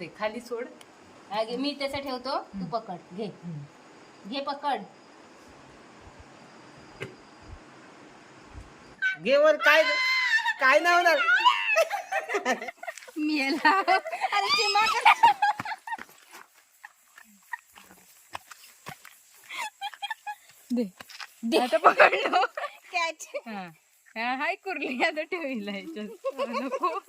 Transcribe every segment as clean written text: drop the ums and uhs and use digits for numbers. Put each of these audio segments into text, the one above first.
दे खाली सोड. हा, घे, मी त्याचा ठेवतो, तू पकड. घे घे पकड. घे वर. काय काय नाही होणार. मेला. अरे चिमा दे दे. आता पकडलो. कॅच. हाय कुर्ली आता ठेवीला नको.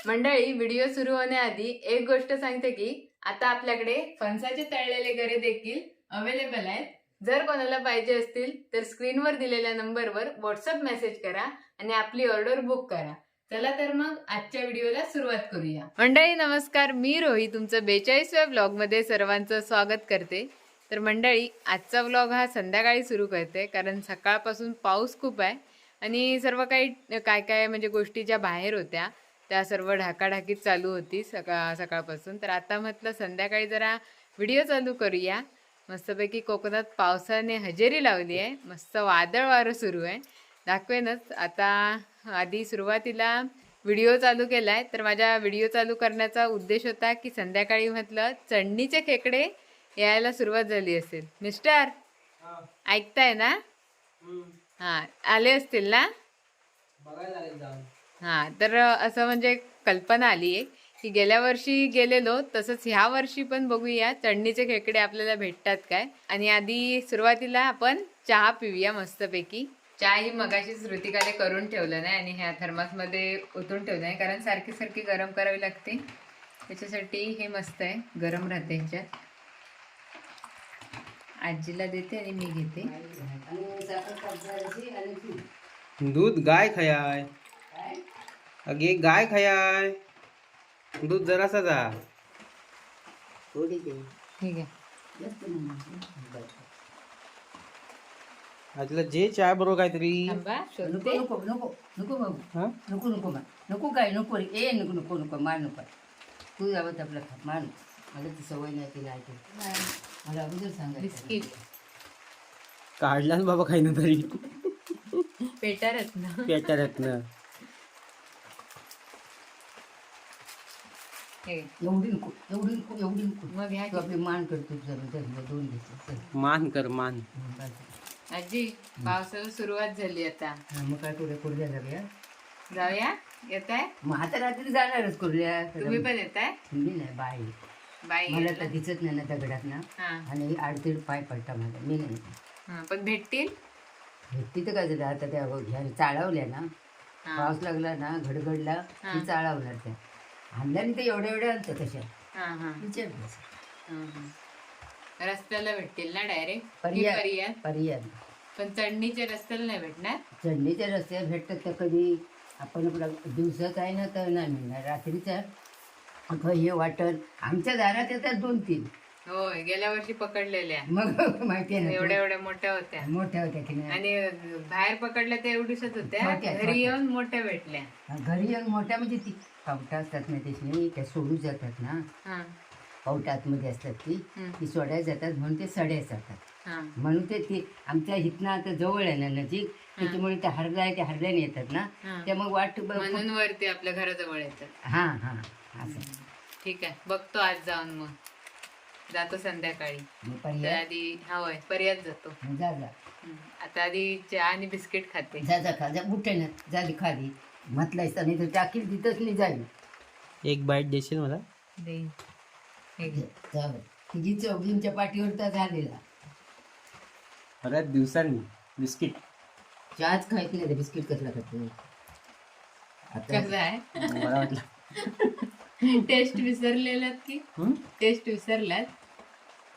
मंडळी, व्हिडिओ सुरू होण्याआधी एक गोष्ट सांगते की आता आपल्याकडे फणसाचे तळलेले गरे देखील अवेलेबल आहेत. जर कोणाला पाहिजे असतील तर स्क्रीनवर दिलेल्या नंबरवर व्हॉट्सअप मेसेज करा आणि आपली ऑर्डर बुक करा. चला तर मग आजच्या व्हिडिओला सुरुवात करूया. मंडळी नमस्कार, मी रोही तुमचं 42व्या व्लॉग मध्ये सर्वांचं स्वागत करते. तर मंडळी, आजचा व्लॉग हा संध्याकाळी सुरू करते कारण सकाळपासून पाऊस खूप आहे आणि सर्व काही काय म्हणजे गोष्टी ज्या बाहेर होत्या त्या सर्व ढाकाढाकीत चालू होती सकाळपासून. तर आता म्हटलं संध्याकाळी जरा व्हिडिओ चालू करूया. मस्तपैकी कोकणात पावसाने हजेरी लावली आहे, मस्त वादळ वारं सुरू आहे, दाखवेनच. आता आधी सुरुवातीला व्हिडिओ चालू केला आहे. तर माझ्या व्हिडिओ चालू करण्याचा उद्देश होता की संध्याकाळी म्हटलं चढणीचे खेकडे यायला सुरुवात झाली असेल. मिस्टर ऐकताय ना? हां, आले असतील ना? हां, तर असं म्हणजे कल्पना आली आहे की गेल्या वर्षी गेलेलो तसंच ह्या वर्षी पण बघूया चढणीचे खेकडे आपल्याला भेटतात काय. आणि आधी सुरुवातीला आपण चहा पिऊया मस्तपैकी. चहा ही मगाशीच ऋतिकाने करून ठेवलं नाही आणि ह्या थर्मासमध्ये ओतून ठेवलं नाही कारण सारखी सारखी गरम करावी लागते. त्याच्यासाठी हे मस्त आहे, गरम राहते ह्याच्यात. आजीला देते आणि मी घेते. दूध गाय खायाय. अगे गाय खायाय. दूध जरासा जा. ठीक आहे. आजला जे चहा बरोबर काहीतरी. थांबा, नको शोधते. नको नको नको बाबू. हा? नको नको मा नको काय नको रे. ए नको नको नको मार नको. तू जावं आपलं खा मार. मला ती सवय नाही तिला ऐकू. मला अगोदर सांगायचं. बिस्किट काढला ना बाबा काही ना तरी पेटारत ना. पेटाऱ्यातनं. हे एवढी नको एवढी नको एवढी नको. मग ह्या तू आपली मान करतो जरा दोन घेतो. मान कर मान. आजी, पावसाला सुरुवात झाली आता. मग काय करूया कुर्ल्या जाऊया. जाऊया? येत आहे? मग आता रात्री जाणारच कुर्ल्या. तुम्ही पण येत आहे? मी नाही बाई. बाई मला तर दिसत नाही ना दगडात ना. हा आणि आडतीड पाय पडता माझा. मी नाही हा, पण भेटतील. तिथं काय झालं आता त्या ह्या चाळवल्या ना. हा पाऊस लागला ना घडघडला की चाळवणार त्या. आणल्याने ते एवढ्या एवढ्या आणतात तशा. हा हा विचार हा, हा. रस्त्याला भेटतील ना डायरेक्ट? पर्याय पर्याय पण चढणीच्या रस्त्याला नाही भेटणार. चढणीच्या रस्त्यावर भेटतात तर कधी आपण आपला दिवसात आहे ना तर नाही मिळणार. रात्रीचा हे वाटण आमच्या दारात येतात 2-3. होय, गेल्या वर्षी पकडलेल्या मग माहिती आहे ना एवढ्या एवढ्या मोठ्या होत्या मोठ्या होत्या की नाही. आणि बाहेर पकडल्या त्या एवढीशच होत्या, छोट्या, घरी छोट्या. येऊन मोठ्या भेटल्या. घरी येऊन मोठ्या म्हणजे ती पावटा असतात ना त्याची त्या सोडू जातात ना. हा पावटा आतमध्ये असतात ती सोडायला जातात म्हणून ते सड्या जातात. हा म्हणून ते आमच्या हितनं आता जवळ आहे ना नजीक. त्याच्यामुळे ते हरला आहे ते हरल्याने येतात ना. हा. त्या मग वाट म्हणून वरती आपल्या घराजवळ येतात. हा हा असं. ठीक आहे, बघतो आज जाऊन. मग जातो संध्याकाळी. मग तर पर्याय आधी हा होय पर्यात जातो. जा जा आता आधी चहा आणि बिस्किट खाते. जा जा खा जा बुटे ना झाली खाली म्हटलायचं नाही तर टाकील तिथंच नाही जाईल. एक बाईट देशील मला? देईन. हे घे. जाऊ तिघी चौघींच्या पाठीवर तर झालेला. बऱ्याच दिवसांनी बिस्किट. चहाच खायत नाही बिस्किट कसला खाते आता. कसं आहे? मला वाटलं टेस्ट विसरलेलात की? टेस्ट विसरलात?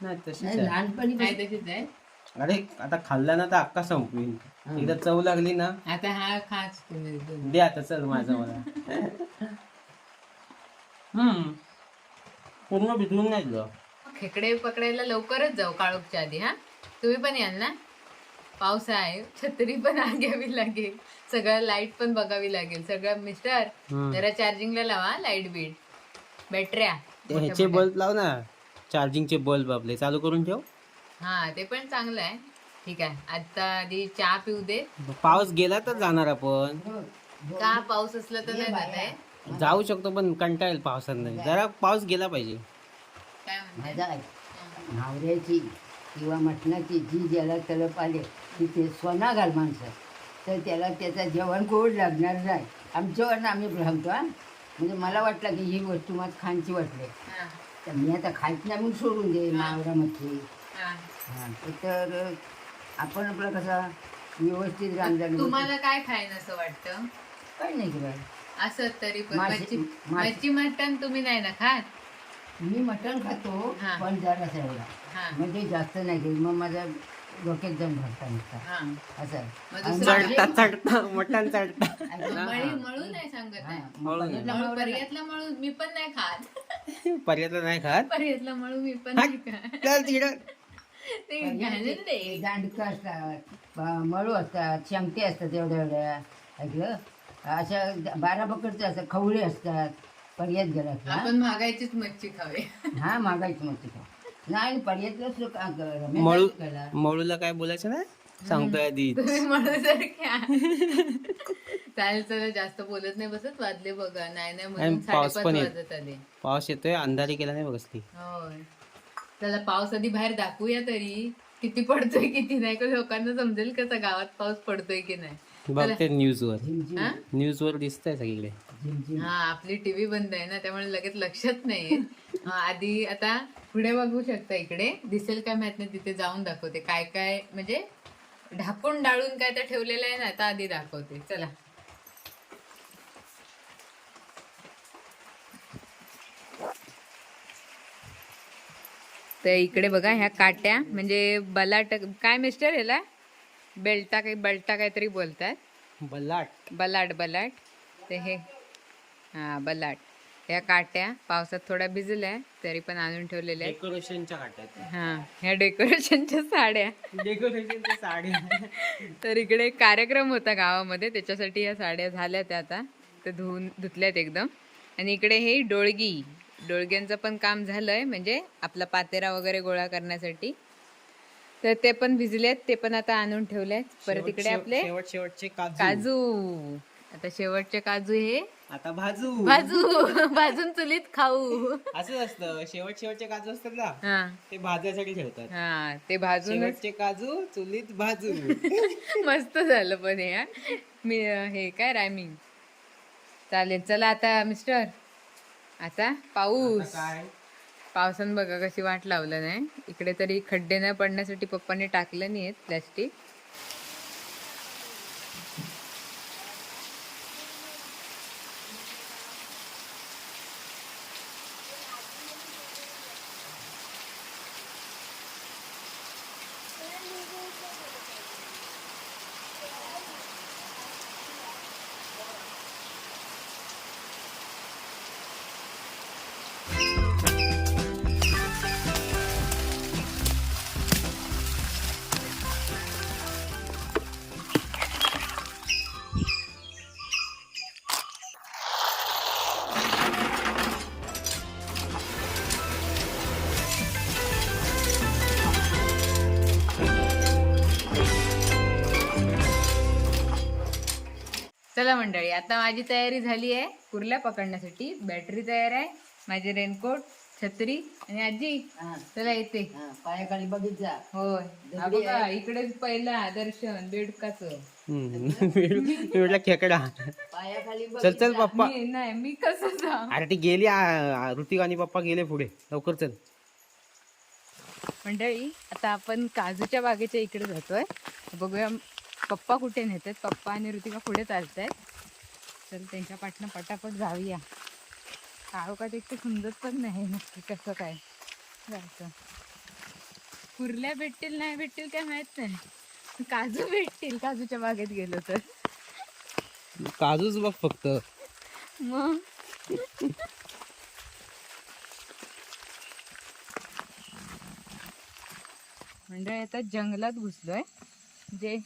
नाही तशीच नाही, आहे. लहानपणी नाही तशीच आहे. अरे आता खाल्ला ना तर अक्का संपवीन. एकदा चव लागली ना. आता हा खास तुम्ही दोन. दे आता चल माझं मला. पूर्ण भिजवून नाही दिलं. खेकडे पकडायला लवकरच जाऊ काळोखच्या आधी. हा, तुम्ही पण याल ना? पाऊस आहे, छत्री पण घ्यावी लागेल, सगळं लाईट पण बघावी लागेल सगळं. मिस्टर जरा चार्जिंगला लावा लाईट बीट बॅटऱ्या. ते ह्याचे बल्ब लाव ना, चार्जिंगचे बल्ब आपले चालू करून ठेव. हा, ते पण चांगलं आहे. ठीक आहे, आता आधी चहा पिऊ दे. पाऊस गेला तर जाणार आपण. का पाऊस असला तर नाही जात आहे. जाऊ शकतो पण कंटाळा येईल पावसात नाही. जरा पाऊस गेला पाहिजे. काय म्हणते माझा आहे नवऱ्याची किंवा मटणाची जी ज्याला तलप आले तिथे सोना घाल माणसं तर त्याला त्याचं जेवण गोड लागणार नाही. आमच्यावरनं आम्ही सांगतो हा. म्हणजे मला वाटलं की ही वस्तू मला खायची वाटली हा, तर मी आता खायच नाही म्हणून सोडून दे मावरामध्ये. हा. हां तर आपण आपलं कसं व्यवस्थित रांधण तुम्हाला काय खायन असं वाटतं काही नाही की बाई. असं तरी पण माशी- माशी. मच्छी मटण तुम्ही नाही ना खात. मी मटण खातो हां. पण जरासा एवढा हा, म्हणजे जास्त नाही घेत मग माझ्या डोक्यात जाऊन भरता नुसता हा. असं आहे. मग आणि दुसरं माझे- चढता चढता मटण चढता. मळू नाही सांगत हां, आहे. मग पर्यटला मळू मावरा- पर्यातला मळू मी पण नाही खात. पर्यटन नाही खात. पर्यातला मळू मी पण हा, नाही खात. चल तिकडं. ते घाणेरडं आहे. दांडकं असतात मळू असतात शेंगटे असतात एवढ्या एवढ्या ऐकलं अशा 12 बकडचे असतात खवळे असतात पर्यात गेला आपण महागाईचीच मच्छी खावे. हा मागायचं मग तिथं नाही पर्यातलं मळू मळूला काय बोलायचं ना सांगतोय आधी. तुम्ही मळू जर घ्या. चालेल चला जास्त बोलत नाही बसत वाजले बघा नाही नाही म्हणून आणि पाऊस 5:30 पण येत. वाजत आले. पाऊस येतोय अंधारी केला नाही बघसली. होय त्याला पाऊस आधी बाहेर दाखवूया तरी किती पडतोय किती नाही का लोकांना समजेल कसं गावात पाऊस पडतोय की नाही. बघते न्यूजवर. हा? न्यूजवर दिसतंय सगळीकडे. हा आपली टीव्ही बंद आहे ना त्यामुळे लगेच लक्षात नाही. आधी आता पुढे बघू शकता इकडे दिसेल काय माहित नाही तिथे जाऊन दाखवते काय काय म्हणजे ढाकून डाळून काय तर ठेवलेलं आहे ना आता आधी दाखवते चला. तर इकडे बघा ह्या काट्या म्हणजे बलाट काय मिस्टर याला बेल्टा काही बल्टा काहीतरी बोलतात. बलाट. बलाट बलाट ते हे हा बलाट ह्या काट्या पावसात थोड्या भिजल्या तरी पण आणून ठेवलेल्या आहेत. डेकोरेशनच्या काट्यात. हा ह्या डेकोरेशनच्या साड्या. डेकोरेशनच्या साड्या. तर इकडे एक कार्यक्रम होता गावामध्ये त्याच्यासाठी या साड्या झाल्या त्या आता ते धुतल्यात एकदम. आणि इकडे हे डोळग्यांचं पण काम झालंय म्हणजे आपला पातेरा वगैरे गोळा करण्यासाठी तर ते पण भिजलेत ते पण आता आणून ठेवलेत. परत इकडे आपले शेवटचे काजू. काजू आता शेवटचे काजू हे आता भाजू. भाजून चुलीत खाऊ. असंच असतं शेवटचे काजू असतात ना हा ते भाजायसाठी ठेवतात. हा ते भाजून शेवटचे काजू चुलीत भाजू. मस्त झालं पण हे हा. मी हे काय रायमिंग चालेल चला आता मिस्टर आता पाऊस काय पावसानं बघा कशी वाट लावलं नाही. इकडे तरी खड्डे न पडण्यासाठी पप्पाने टाकलं नाही आहेत प्लॅस्टिक. चला मंडळी आता माझी तयारी झाली आहे कुर्ल्या पकडण्यासाठी. बॅटरी तयार आहे माझे रेनकोट छत्री आणि आजी हां, चला येते. हां, पायाखाली बघित जा होय हा दगडी बघा आहे. इकडेच पहिला दर्शन बेडकाचं. मी म्हटलं खेकडा. पायाखाली चल बघित चल जा. पप्पा. नाही मी कसं सांग अरे ती गेली ऋतिक आणि पप्पा गेले पुढे लवकर चल. मंडळी आता आपण काजूच्या बागेच्या इकडे जातोय. बघूया पप्पा कुठे नेतात. पप्पा आणि ऋतिका पुढे चालत आहेत. तर त्यांच्या पाठनं पटापट जाऊया. का ते समजत पण नाही नक्की कसं काय जायचं. कुर्ल्या भेटतील नाही भेटतील काय माहित नाही. काजू भेटतील काजूच्या बागेत गेलो तर काजूच बघ फक्त. मग म्हणजे आता जंगलात घुसलोय जे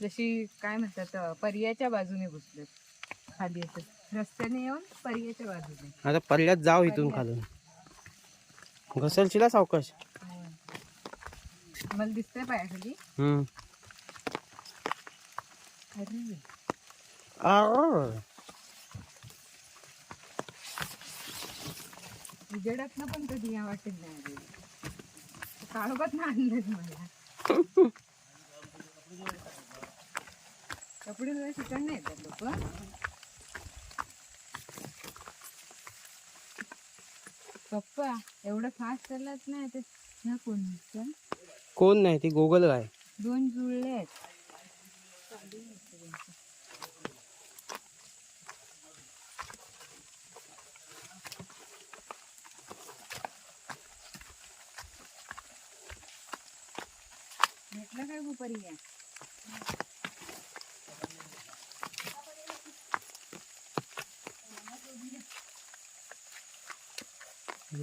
जशी काय म्हणतात पर्याच्या बाजूने घुसलोय खाली असं रस्त्याने येऊन पर्याच्या बाजूने. आता पर्यात जाऊ इथून खालून. घसरशीला सावकाश. मला दिसतंय पायाखाली. अरे उजेडात पण कधी या वाटत नाही काळोखात ना आणलंच मला कपडे तुला शिकण नाही येतात लोक पप्पा एवढं फास्ट चालत नाही ते ना कोण कोण नाही ती गोगल गाय. 2 जुळले आहेत. भेटलं काय गुपरी या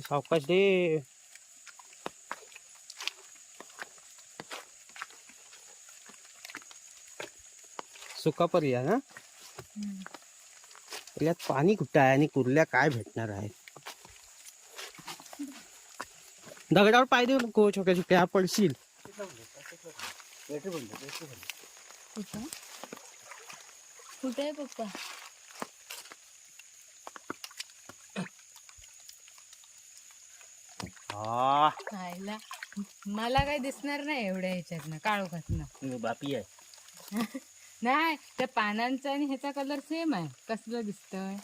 सावकाश दे. सुका पर्याय ना यात पाणी कुठं आहे आणि कुर्ल्या काय भेटणार आहे. दगडावर पाय देऊ नको छोट्या छोट्या पडशील. कुठे आहे पप्पा खायला मला काय दिसणार नाही एवढ्या ह्याच्यातनं काळोखातनं बापी आहे. नाही त्या पानांचा आणि ह्याचा कलर सेम आहे कसलं दिसतंय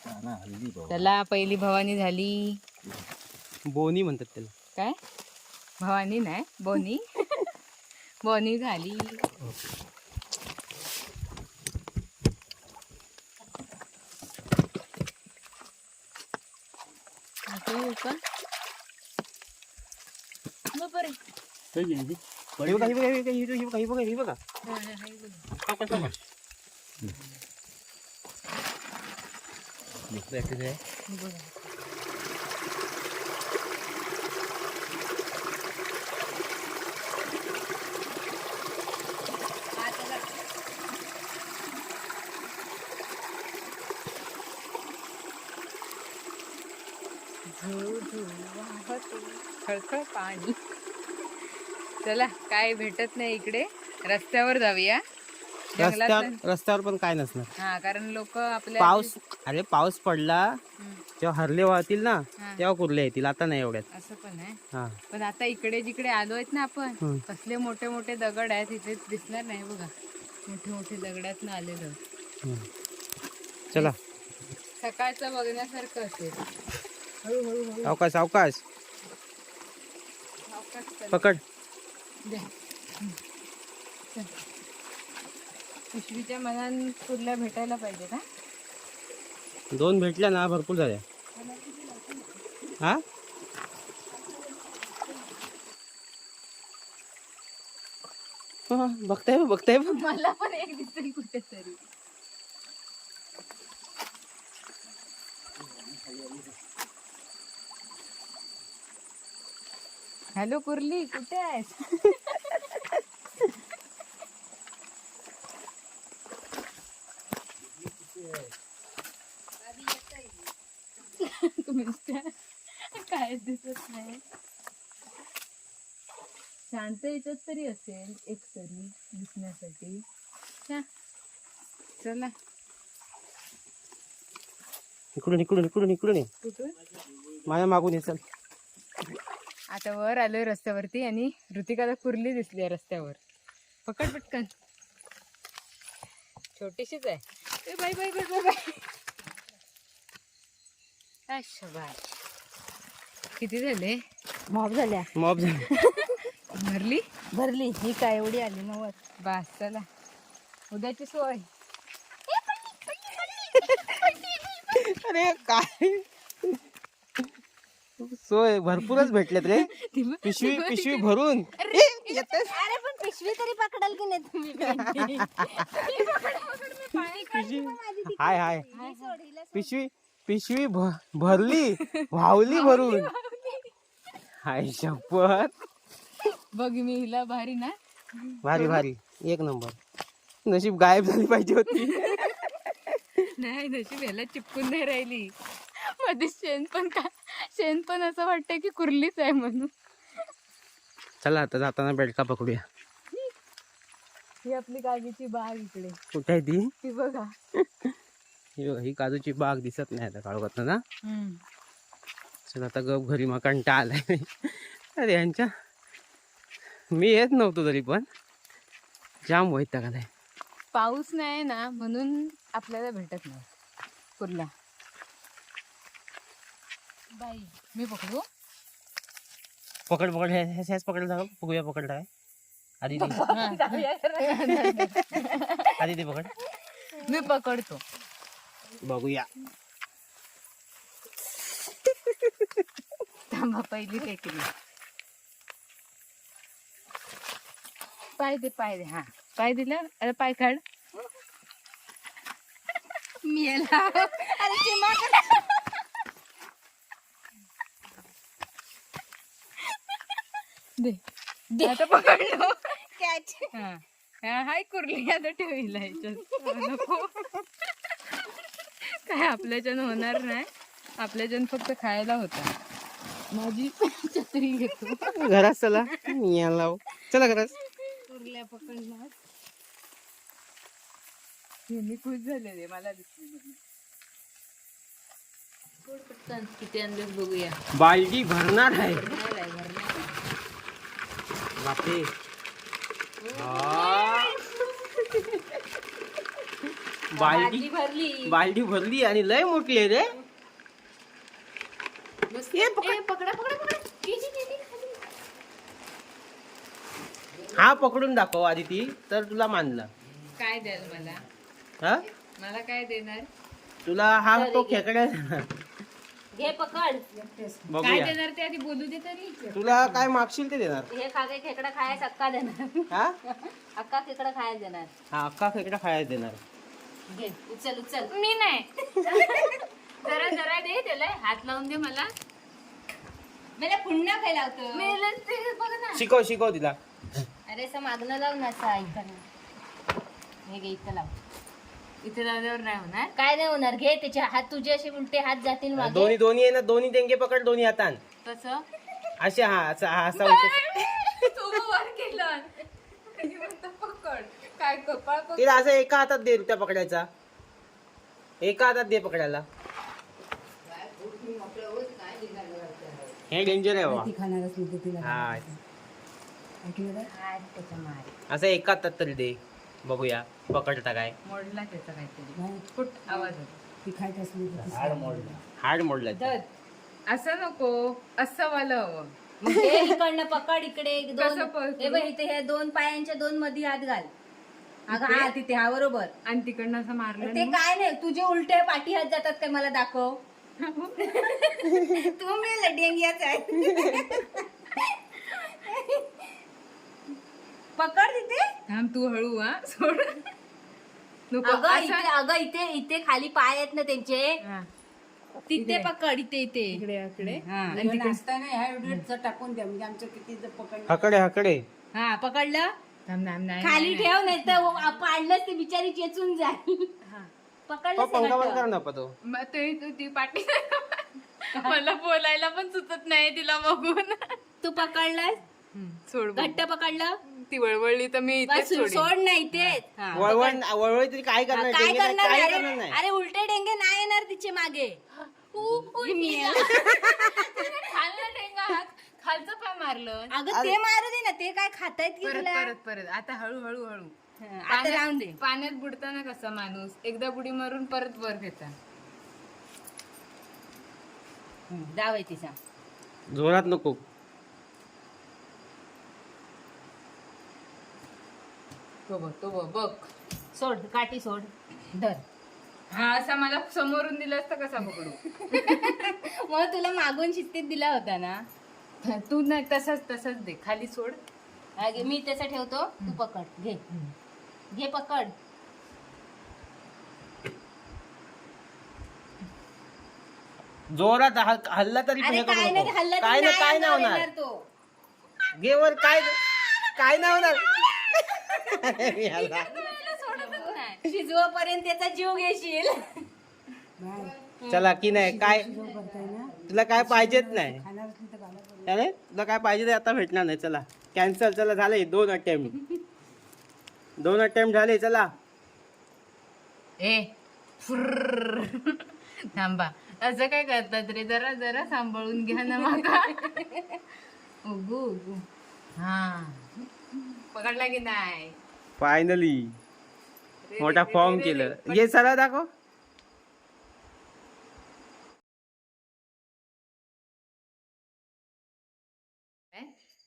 त्याला पहिली भवानी झाली बोनी म्हणतात त्याला. काय भवानी नाही बोनी बोनी झाली बरे खळखळ पाणी. चला काय भेटत नाही इकडे रस्त्यावर जाऊया. रस्त्यावर पण काय नसणार. हा कारण लोक आपल्या पाऊस पडला जेव्हा हरले वाहतील ना तेव्हा कुर्ले येतील. आता नाही एवढ्यात. असं पण आहे. पण आता इकडे जिकडे आलोय ना आपण कसले मोठे मोठे दगड आहेत इथे दिसणार नाही बघा. मोठे मोठे दगडात ना आलेलं. चला सकाळचं बघण्यासारखं असेल. सावकाश सावकाश पकड. पिशवीच्या मनान कुर्ल्या भेटायला पाहिजे का. 2 भेटल्या ना भरपूर झाल्या. हा बघताय मला पण एक दिसेल कुठेतरी. हॅलो कुर्ली कुठे आहेस. काय दिसत नाही. शांत याच्यात तरी असेल एक तरी दिसण्यासाठी. चला इकडून इकडून इकडून इकडून कुठून माझ्या मागून ये. चल आता वर आलोय रस्त्यावरती आणि ऋतिकाला कुर्ली दिसली आहे रस्त्यावर. पकड पटकन. छोटीशीच आहे. Bye bye bye bye bye. अच्छा बाय. किती झाले. मॉब झाल्या. मॉब भरली भरली ही काय एवढी आली 90. बस चला उद्याची सोय. अरे काय सोय भरपूरच भेटलेत रे. पिशवी भरून. अरे पण पिशवी तरी पकडाल की नाही तुम्ही. हाय हाय पिशवी भरली वावली भरून. हाय शपथ. बघ मी हिला भारी ना. भारी भारी एक नंबर. नशीब गायब झाली पाहिजे होती. नाही नशीब ह्याला चिपकून नाही राहिली. मध्ये शेण पण असं वाटतं की कुर्लीच आहे म्हणून. चला आता जाताना बेडका पकडूया. ही आपली काजूची बाग इकडे. कुठे आहे ती. ती बघा ही काजूची बाग दिसत नाही आता काळोखात ना. चला आता गप घरी मग कंटाळा आलाय. अरे यांच्या मी येत नव्हतो तरी पण जाम वैताग आलाय. पाऊस नाही ना म्हणून आपल्याला भेटत नाही कुर्ला. बाई मी पकडू. पकड पकड ह्याच पकड जाऊ बघूया पकड काय आधी ते आधी ते पकड मी पकडतो. बघूया. थांबा पहिली टेकली. पाय दे पाय दे. हा पाय दिला. अरे पाय काढ. मी याला अरे चिमा दे दे आता पकडलो. कॅच. हा हा हाय कुर्ली आता ठेवीला ह्याच्यात. नको काय आपल्याच्यानं होणार नाही. आपल्याच्यानं फक्त खायला होता. माझी छत्री घेतो. घरात चला याला चला घरात. कुर्ल्या पकडला. मी खुश झालेले मला दिसली. किती अंदाज बघूया. बालडी भरणार आहे बापरे. बालडी बालडी भरली आणि लय मोठी आहे रे. पकडा पकडा पकडा. हा पकडून दाखव आधी ती तर तुला मानलं. काय द्याल मला. हा मला काय देणार. तुला हा तो खेकडा देणार. घे पकड. काय बघूया देणार ते आधी बोलू दे तरी. तुला काय मागशील ते देणार. हे खागे खेकडा खायस अक्का देणार. हा अक्का खेकडा खायला देणार. हा अख्खा खेकडा खायला देणार. घे उचल उचल. मी नाही. जरा जरा दे त्याला. हात लावून दे मला. मला पुन्हा खायला लावतो. मेलं ते बघ ना. शिकव शिकव तिला. अरे असं मागणं लाव ना असं ऐकणं. हे घे इथं लाव. इथे लावल्यावर नाही होणार. काय नाही होणार. घे त्याचे हात तुझे असे उलटे हात जातील मागे. दोन्ही दोन्ही आहे ना दोन्ही देंगे पकड दोन्ही हातान कसं. असे हा असा हा असा उलटे. तू वर केलं आणि म्हणतो पकड. काय कपाळ पकड. तिला असं एका हातात दे त्या पकडायचा. एका हातात दे पकडायला. हे डेंजर आहे बाबा. खाणारच नाही तिला. हा हात त्याच्या मागे. असं एका हातात तरी दे बघूया पकडता काय. मोडला त्याचा काहीतरी. फुट आवाज होता. ती खायत असली हाड मोडला धर. असं नको. असं वाला हवं. मग हे इकडनं पकड इकडे एक दोन. कसं पकडू? हे बघ इथे हे दोन पायांच्या दोन मध्ये हात घाल. अगं हा तिथे हा बरोबर. आणि तिकडनं असं मारलं ते ना. काय नाही तुझे उलटे पाठी हात जातात काय मला दाखव. तू मी डेंग्याच आहे. पकड तिथे. थांब तू हळू. हा सोड. नको अगं इथे इथे खाली पाय आहेत ना त्यांचे. हा. तिथे पकड इथे इथे. इकडे इकडे. आणि नसताना ह्या एवढं टाकून द्या म्हणजे आमचं किती जर पकड हकडे हकडे. हा पकडलं. थांब थांब नाही. खाली ठेव नाही तर पाडलं ते बिचारी चेचून जाईल. पकडलं पंखा बंद कर ना तो. मग ते ती पाठी. मला बोलायला पण सुचत नाही तिला बघून. तू पकडलंस. सोड बघ. घट्ट पकडलं. ती वळवळली तर मी इथेच सोडीन. सोड नाही ते. वळवळ वळवळ तरी काय करणार. काय डेंगे नाही, करणार काय अरे करणार नाही. अरे उलटे डेंगे नाही येणार तिचे मागे. खाल्लं ठेंगा हात. खालचं पाय मारलं. अगं ते मारू दे ना. ते काय खातायत की परत तुला. परत परत. आता हळू हळू हळू. आता राहून दे. पाण्यात बुडताना कसा माणूस एकदा बुडी मारून परत वर घेता. जावय तिचा. जोरात नको. तो बघ तो बघ बघ. सोड काठी सोड. धर. हा असा मला समोरून दिला असता कसा पकडू. मग तुला मागून शिस्तीत दिला होता ना. तू नाही तसंच तसंच दे. खाली सोड. मी त्याचा ठेवतो. तू पकड. घे घे पकड. जोरात हल्ला तरी अरे हे करू काय नको. नाही हल्ला काय नाही काय नाही होणार. तो घे वर काय काय नाही होणार. अरे मी आला. शिजवपर्यंत त्याचा जीव घेशील. चला की नाही काय तुला काय पाहिजेच नाही. खाणार असली तर घाला. अरे तुला काय पाहिजे ते आता भेटणार नाही. चला कॅन्सल. चला झाले 2 अटेम्प्ट. 2 अटेम्प्ट झाले. चला ए फुर्र. थांबा. असं काय करतात रे, जरा जरा सांभाळून घ्या ना माका. उगू उगू. हा पकडला की नाही. फायनली रे, मोठा रे, फॉर्म रे, रे, केलं. रे. ये चला दाखव.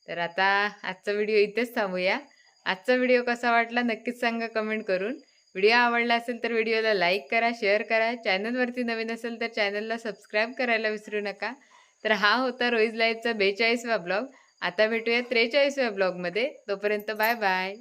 तर आता आजचा व्हिडिओ इथेच थांबूया. आजचा व्हिडिओ कसा वाटला नक्कीच सांगा कमेंट करून. व्हिडिओ आवडला असेल तर व्हिडिओला लाईक करा, शेअर करा. चॅनलवरती नवीन असेल तर चॅनलला सबस्क्राईब करायला विसरू नका. तर हा होता रोईज लाईफचा 42वा ब्लॉग. आता भेटूया 43व्या ब्लॉगमध्ये. तोपर्यंत बाय बाय.